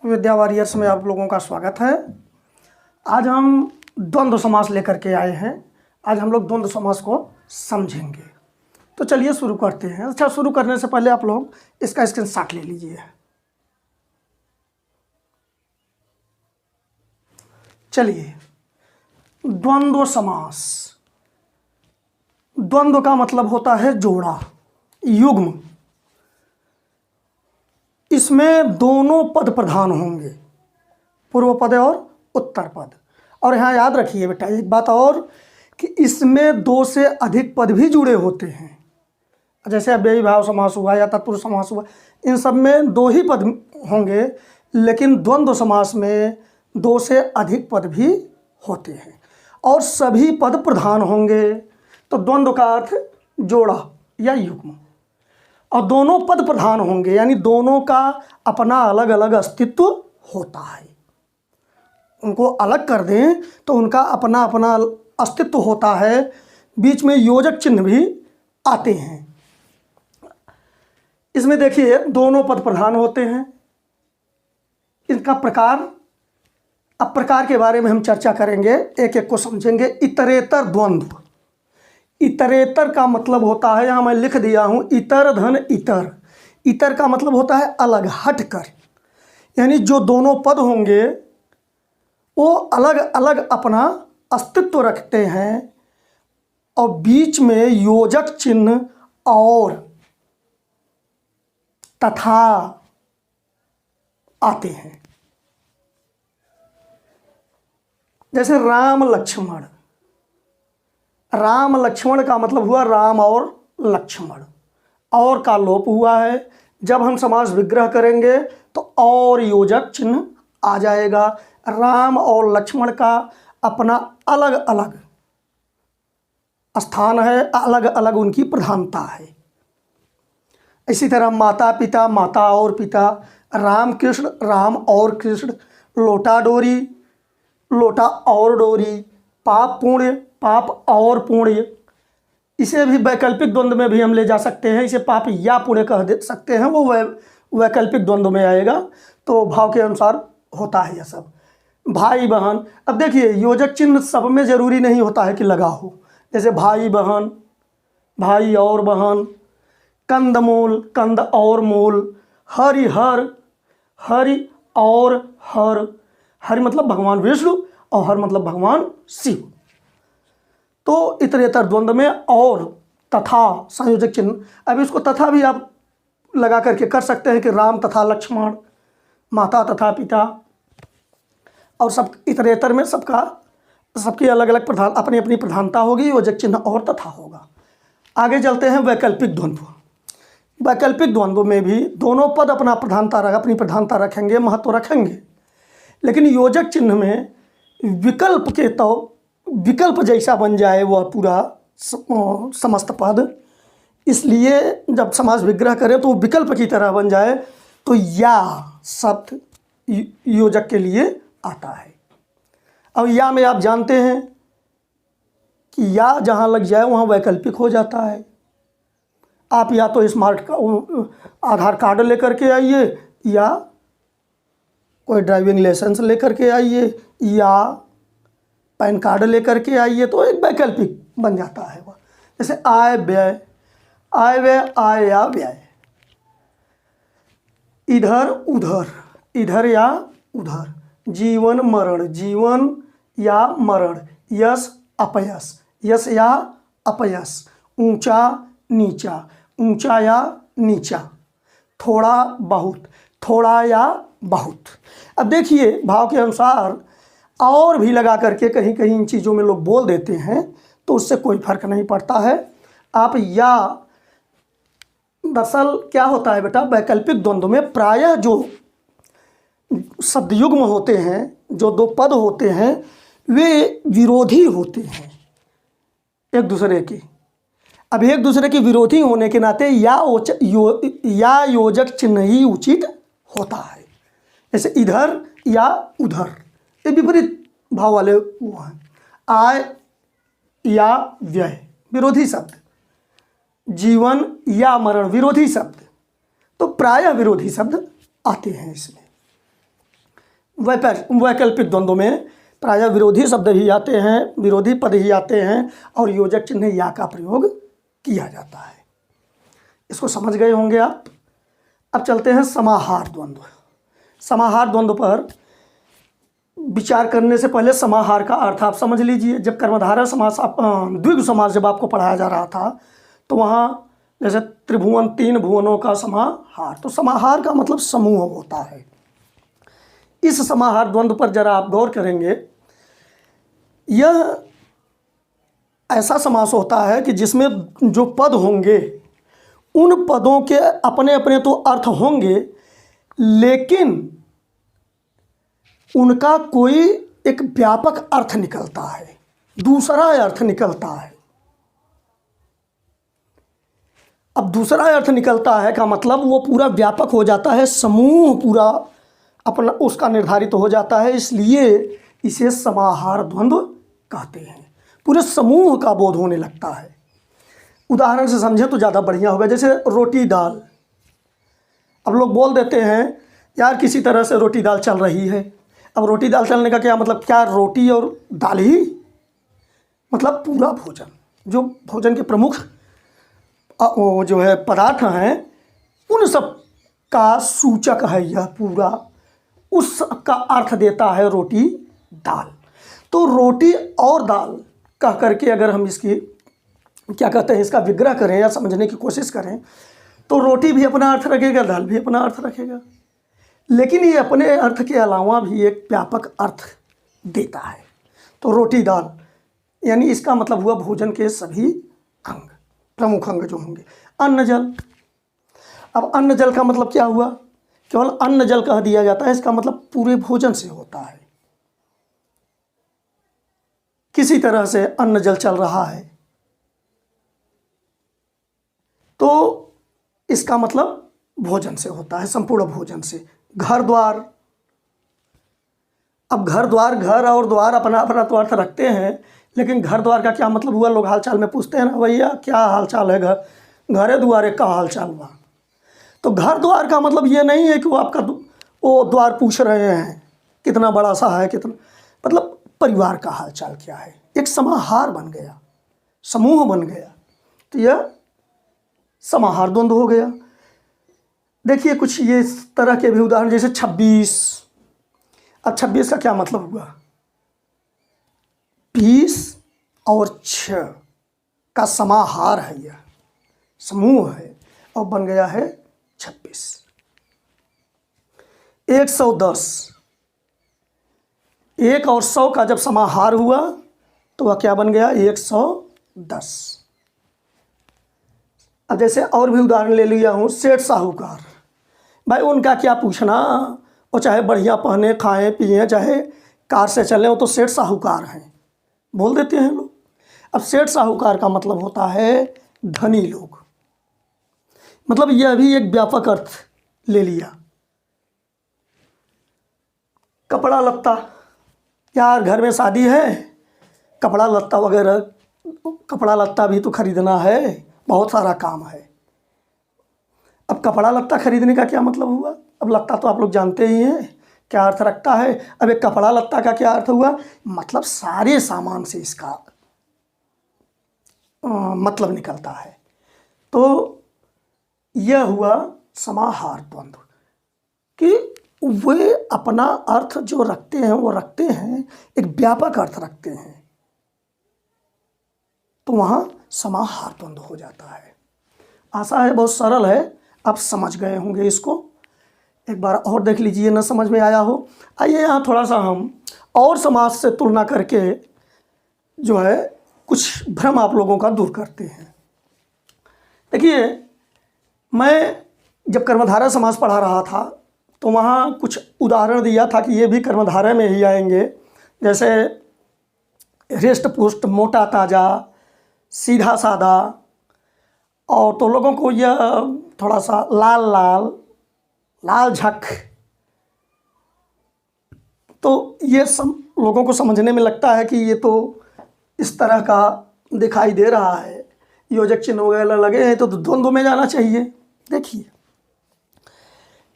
विद्या warriors में आप लोगों का स्वागत है। आज हम द्वंद्व समास लेकर के आए हैं। आज हम लोग द्वंद्व समास को समझेंगे। तो चलिए शुरू करते हैं। अच्छा, शुरू करने से पहले आप लोग इसका स्क्रीनशॉट ले लीजिए। चलिए, द्वंद्व समास। द्वंद्व का मतलब होता है जोड़ा, युग्म। इसमें दोनों पद प्रधान होंगे, पूर्व पद और उत्तर पद। और यहाँ याद रखिए बेटा एक बात और, कि इसमें दो से अधिक पद भी जुड़े होते हैं। जैसे अव्ययी भाव समास हुआ या तत्पुरुष समास हुआ, इन सब में दो ही पद होंगे, लेकिन द्वंद्व समास में दो से अधिक पद भी होते हैं और सभी पद प्रधान होंगे। तो द्वंद्व का अर्थ जोड़ा या युग्म, और दोनों पद प्रधान होंगे, यानी दोनों का अपना अलग अलग अस्तित्व होता है। उनको अलग कर दें तो उनका अपना अपना अस्तित्व होता है। बीच में योजक चिन्ह भी आते हैं। इसमें देखिए दोनों पद प्रधान होते हैं। इनका प्रकार, अब प्रकार के बारे में हम चर्चा करेंगे, एक एक को समझेंगे। इतरेतर द्वंद्व। इतरेतर का मतलब होता है, यहाँ मैं लिख दिया हूँ, इतर धन इतर। इतर का मतलब होता है अलग, हट कर, यानी जो दोनों पद होंगे वो अलग अलग अपना अस्तित्व रखते हैं और बीच में योजक चिन्ह और तथा आते हैं। जैसे राम लक्ष्मण। राम लक्ष्मण का मतलब हुआ राम और लक्ष्मण, और का लोप हुआ है। जब हम समास विग्रह करेंगे तो और योजक चिन्ह आ जाएगा। राम और लक्ष्मण का अपना अलग अलग स्थान है, अलग अलग उनकी प्रधानता है। इसी तरह माता पिता, माता और पिता, राम कृष्ण, राम और कृष्ण, लोटा डोरी, लोटा और डोरी, पाप पुण्य, पाप और पुण्य। इसे भी वैकल्पिक द्वंद्व में भी हम ले जा सकते हैं। इसे पाप या पुण्य कह दे सकते हैं, वो वैकल्पिक द्वंद्व में आएगा। तो भाव के अनुसार होता है यह सब। भाई बहन, अब देखिए योजक चिन्ह सब में जरूरी नहीं होता है कि लगा हो। जैसे भाई बहन, भाई और बहन, कंदमूल, कंद और मूल, हरिहर, हरि और हर। हरि मतलब भगवान विष्णु और हर मतलब भगवान शिव। तो इतरेतर द्वंद्व में और तथा संयोजक चिन्ह। अब इसको तथा भी आप लगा करके कर सकते हैं कि राम तथा लक्ष्मण, माता तथा पिता। और सब इतरेतर में सबकी अलग अलग प्रधान, अपनी अपनी प्रधानता होगी, योजक चिन्ह और तथा होगा। आगे चलते हैं वैकल्पिक द्वंद्व। वैकल्पिक द्वंद्व में भी दोनों पद अपनी प्रधानता रखेंगे, महत्व रखेंगे, लेकिन योजक चिन्ह में विकल्प के तो विकल्प जैसा बन जाए वह पूरा समस्त पद। इसलिए जब समास विग्रह करें तो वो विकल्प की तरह बन जाए। तो या शब्द योजक के लिए आता है। अब या में आप जानते हैं कि या जहाँ लग जाए वहाँ वैकल्पिक हो जाता है। आप या तो आधार कार्ड लेकर के आइए, या कोई ड्राइविंग लाइसेंस लेकर के आइए, या पैन कार्ड लेकर के आइए, तो एक वैकल्पिक बन जाता है वह। जैसे आय व्यय, आय व्यय, आय या व्यय। इधर उधर, इधर या उधर। जीवन मरण, जीवन या मरण। यश अपयश, यश या अपयश। ऊंचा नीचा, ऊंचा या नीचा। थोड़ा बहुत, थोड़ा या बहुत। अब देखिए भाव के अनुसार और भी लगा करके कहीं कहीं इन चीज़ों में लोग बोल देते हैं, तो उससे कोई फर्क नहीं पड़ता है। आप या, दरअसल क्या होता है बेटा, वैकल्पिक द्वंद्व में प्रायः जो शब्द युग्म होते हैं, जो दो पद होते हैं, वे विरोधी होते हैं एक दूसरे के। अब एक दूसरे के विरोधी होने के नाते या योजक चिन्ह ही उचित होता है। जैसे इधर या उधर, ये विपरीत भाव वाले वो हैं। आय या व्यय, विरोधी शब्द। जीवन या मरण, विरोधी शब्द। तो प्रायः विरोधी शब्द आते हैं इसमें। वैकल्पिक द्वंद्व में प्रायः विरोधी शब्द ही आते हैं, विरोधी पद ही आते हैं और योजक चिन्ह या का प्रयोग किया जाता है। इसको समझ गए होंगे आप। अब चलते हैं समाहार द्वंद्व। समाहार द्वंद्व पर विचार करने से पहले समाहार का अर्थ आप समझ लीजिए। जब कर्मधारय समास द्विगु समास जब आपको पढ़ाया जा रहा था तो वहाँ जैसे त्रिभुवन, 3 भुवनों का समाहार, तो समाहार का मतलब समूह होता है। इस समाहार द्वंद्व पर जरा आप गौर करेंगे, यह ऐसा समास होता है कि जिसमें जो पद होंगे उन पदों के अपने अपने तो अर्थ होंगे, लेकिन उनका कोई एक व्यापक अर्थ निकलता है, दूसरा अर्थ निकलता है। अब दूसरा अर्थ निकलता है का मतलब वो पूरा व्यापक हो जाता है, समूह पूरा अपना उसका निर्धारित हो जाता है, इसलिए इसे समाहार द्वंद्व कहते हैं। पूरे समूह का बोध होने लगता है। उदाहरण से समझें तो ज़्यादा बढ़िया होगा। जैसे रोटी दाल, अब लोग बोल देते हैं यार किसी तरह से रोटी दाल चल रही है। अब रोटी दाल चलने का क्या मतलब, क्या रोटी और दाल ही, मतलब पूरा भोजन, जो भोजन के प्रमुख वो जो है पदार्थ हैं उन सब का सूचक है यह पूरा, उसका अर्थ देता है रोटी दाल। तो रोटी और दाल कह करके अगर हम इसकी क्या कहते हैं, इसका विग्रह करें या समझने की कोशिश करें तो रोटी भी अपना अर्थ रखेगा, दाल भी अपना अर्थ रखेगा, लेकिन ये अपने अर्थ के अलावा भी एक व्यापक अर्थ देता है। तो रोटी दाल यानी इसका मतलब हुआ भोजन के सभी अंग, प्रमुख अंग जो होंगे। अन्न जल, अब अन्न जल का मतलब क्या हुआ, केवल अन्न जल कह दिया जाता है, इसका मतलब पूरे भोजन से होता है। किसी तरह से अन्न जल चल रहा है तो इसका मतलब भोजन से होता है, संपूर्ण भोजन से। घर द्वार, अब घर द्वार, घर और द्वार अपना अपना तो अर्थ रखते हैं, लेकिन घर द्वार का क्या मतलब हुआ, लोग हाल चाल में पूछते हैं ना, भैया क्या हाल चाल है, घरे द्वारे का हाल चाल हुआ। तो घर द्वार का मतलब ये नहीं है कि वो आपका वो द्वार पूछ रहे हैं कितना बड़ा सा है, कितना, मतलब परिवार का हाल चाल क्या है। एक समाहार बन गया, समूह बन गया, तो यह समाहार द्वंद्व हो गया। देखिए कुछ ये इस तरह के भी उदाहरण, जैसे 26। अब 26 का क्या मतलब हुआ, 20 और 6 का समाहार है, यह समूह है और बन गया है 26। 110, 1 और 100 का जब समाहार हुआ तो वह क्या बन गया, 110। अब जैसे और भी उदाहरण ले लिया हूँ, सेठ साहूकार, भाई उनका क्या पूछना, वो चाहे बढ़िया पहने खाएं पिएं, चाहे कार से चलें, वो तो सेठ साहूकार हैं, बोल देते हैं लोग। अब सेठ साहूकार का मतलब होता है धनी लोग, मतलब यह भी एक व्यापक अर्थ ले लिया। कपड़ा लत्ता, यार घर में शादी है, कपड़ा लत्ता वगैरह, कपड़ा लत्ता भी तो खरीदना है, बहुत सारा काम है। अब कपड़ा लत्ता खरीदने का क्या मतलब हुआ, अब लत्ता तो आप लोग जानते ही हैं क्या अर्थ रखता है। अब एक कपड़ा लत्ता का क्या अर्थ हुआ, मतलब सारे सामान से इसका मतलब निकलता है। तो यह हुआ समाहार द्वंद्व कि वे अपना अर्थ जो रखते हैं वो रखते हैं, एक व्यापक अर्थ रखते हैं, तो वहाँ समाहार द्वंद्व हो जाता है। आशा है बहुत सरल है, आप समझ गए होंगे इसको। एक बार और देख लीजिए, न समझ में आया हो। आइए यहाँ थोड़ा सा हम और समास से तुलना करके जो है कुछ भ्रम आप लोगों का दूर करते हैं। देखिए मैं जब कर्मधारय समास पढ़ा रहा था तो वहाँ कुछ उदाहरण दिया था कि ये भी कर्मधारय में ही आएंगे, जैसे हृष्ट पुष्ट, मोटा ताज़ा, सीधा सादा, और तो लोगों को यह थोड़ा सा लाल लाल, लाल झक, तो ये सब लोगों को समझने में लगता है कि ये तो इस तरह का दिखाई दे रहा है, योजक चिन्ह वगैरह लगे हैं तो द्वंद्व में जाना चाहिए। देखिए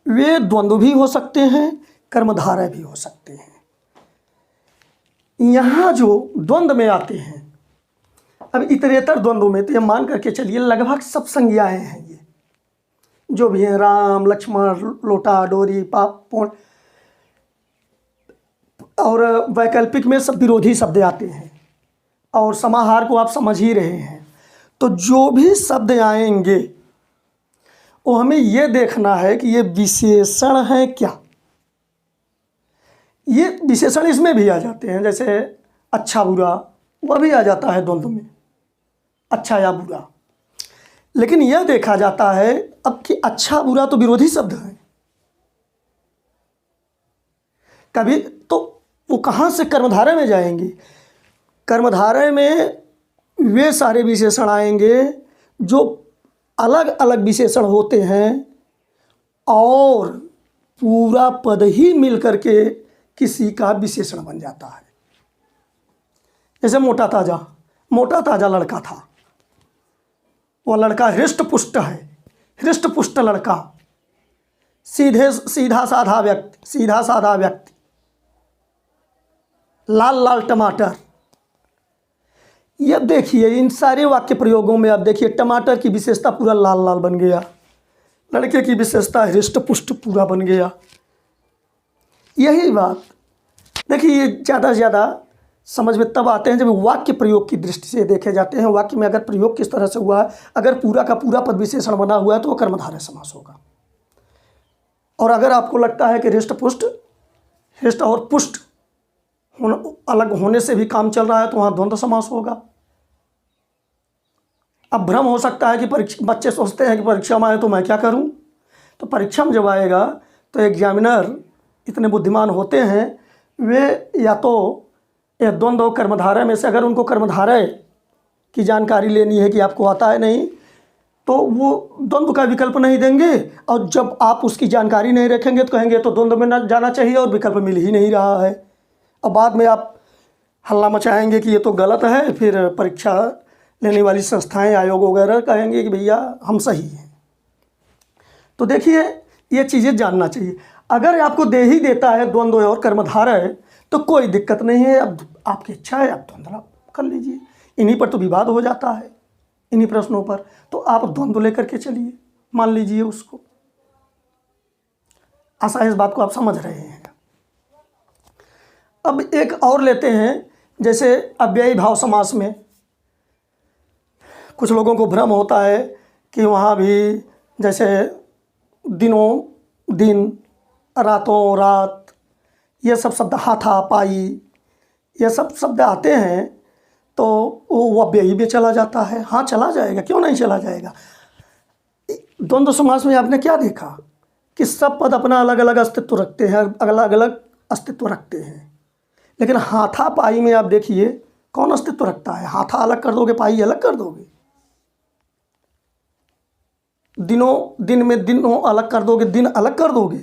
वे द्वंद्व भी हो सकते हैं, कर्मधारय भी हो सकते हैं। यहाँ जो द्वंद्व में आते हैं, अब इतरेतर द्वंद्वों में तो ये मान करके चलिए लगभग सब संज्ञाएं हैं, ये जो भी हैं, राम लक्ष्मण लोटा डोरी पाप पूर्ण, और वैकल्पिक में सब विरोधी शब्द आते हैं, और समाहार को आप समझ ही रहे हैं। तो जो भी शब्द आएंगे वो हमें ये देखना है कि ये विशेषण है क्या। ये विशेषण इसमें भी आ जाते हैं, जैसे अच्छा बुरा वह भी आ जाता है द्वंद्व में, अच्छा या बुरा। लेकिन यह देखा जाता है अब कि अच्छा बुरा तो विरोधी शब्द है, कभी तो वो कहाँ से कर्मधारय में जाएंगे। कर्मधारय में वे सारे विशेषण आएंगे जो अलग अलग विशेषण होते हैं और पूरा पद ही मिल करके किसी का विशेषण बन जाता है। जैसे मोटा ताजा लड़का था, वह लड़का हृष्ट पुष्ट है, हृष्ट पुष्ट लड़का, सीधा साधा व्यक्ति, लाल लाल टमाटर। ये अब देखिए इन सारे वाक्य प्रयोगों में, अब देखिए टमाटर की विशेषता पूरा लाल लाल बन गया, लड़के की विशेषता हृष्ट पुष्ट पूरा बन गया। यही बात देखिए ये ज़्यादा से ज़्यादा समझ में तब आते हैं जब वाक्य प्रयोग की दृष्टि से देखे जाते हैं। वाक्य में अगर प्रयोग किस तरह से हुआ है, अगर पूरा का पूरा पद विशेषण बना हुआ है तो वह कर्मधारय समास होगा। और अगर आपको लगता है कि हृष्ट और पुष्ट अलग होने से भी काम चल रहा है तो वहाँ द्वंद्व समास होगा। अब भ्रम हो सकता है कि बच्चे सोचते हैं कि परीक्षा में आए तो मैं क्या करूं। तो परीक्षा में जब आएगा तो एग्जामिनर इतने बुद्धिमान होते हैं, वे या तो ये द्वंद्व कर्मधारय में से अगर उनको कर्मधारय की जानकारी लेनी है कि आपको आता है नहीं, तो वो द्वंद्व का विकल्प नहीं देंगे, और जब आप उसकी जानकारी नहीं रखेंगे तो कहेंगे तो द्वंद्व में न जाना चाहिए और विकल्प मिल ही नहीं रहा है। और बाद में आप हल्ला मचाएंगे कि ये तो गलत है, फिर परीक्षा लेने वाली संस्थाएं आयोग वगैरह कहेंगे कि भैया हम सही हैं। तो देखिए ये चीज़ें जानना चाहिए। अगर आपको दे ही देता है द्वंद्व और कर्मधारय तो कोई दिक्कत नहीं है, अब आपकी इच्छा है आप द्वंद्व कर लीजिए। इन्हीं पर तो विवाद हो जाता है, इन्हीं प्रश्नों पर, तो आप द्वंद्व लेकर के चलिए, मान लीजिए उसको। आशा है इस बात को आप समझ रहे हैं। अब एक और लेते हैं, जैसे अव्ययी भाव समास में कुछ लोगों को भ्रम होता है कि वहाँ भी जैसे दिनों दिन, रातों रात, ये सब शब्द, हाथा पाई, ये सब शब्द आते हैं तो वो अव्ययी में चला जाता है। हाँ चला जाएगा, क्यों नहीं चला जाएगा। द्वंद्व समास में आपने क्या देखा कि सब पद अपना अलग अलग अस्तित्व रखते हैं, अलग अलग अस्तित्व रखते हैं। लेकिन हाथा पाई में आप देखिए कौन अस्तित्व रखता है। हाथा अलग कर दोगे, पाई अलग कर दोगे। दिन में दिनों अलग कर दोगे, दिन अलग कर दोगे,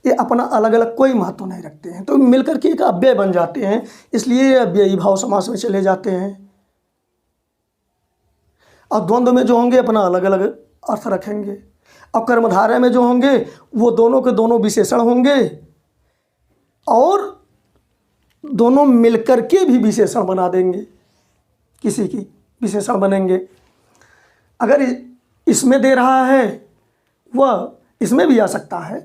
ये अपना अलग अलग कोई महत्व नहीं रखते हैं, तो मिलकर के एक अव्यय बन जाते हैं। इसलिए अव्ययी भाव समास में चले जाते हैं। और द्वंद्व में जो होंगे अपना अलग अलग अर्थ रखेंगे, और कर्मधारय में जो होंगे वो दोनों के दोनों विशेषण होंगे और दोनों मिलकर के भी विशेषण बना देंगे, किसी की विशेषण बनेंगे। अगर इसमें दे रहा है वह इसमें भी आ सकता है,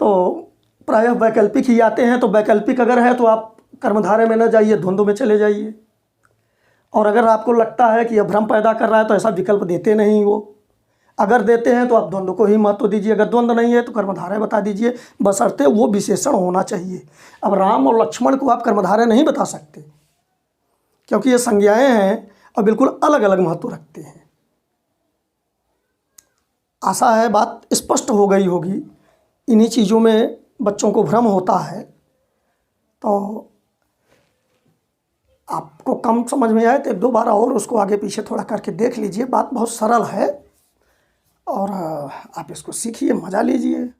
तो प्रायः वैकल्पिक ही आते हैं। तो वैकल्पिक अगर है तो आप कर्मधारय में न जाइए, द्वंद्व में चले जाइए। और अगर आपको लगता है कि यह भ्रम पैदा कर रहा है तो ऐसा विकल्प देते नहीं वो। अगर देते हैं तो आप द्वंद्व को ही महत्व दीजिए, अगर द्वंद्व नहीं है तो कर्मधारय बता दीजिए, बशर्ते वो विशेषण होना चाहिए। अब राम और लक्ष्मण को आप कर्मधारय नहीं बता सकते क्योंकि ये संज्ञाएं हैं और बिल्कुल अलग अलग महत्व रखते हैं। आशा है बात स्पष्ट हो गई होगी। इन्हीं चीज़ों में बच्चों को भ्रम होता है, तो आपको कम समझ में आए तो एक दो बार और उसको आगे पीछे थोड़ा करके देख लीजिए। बात बहुत सरल है और आप इसको सीखिए, मज़ा लीजिए।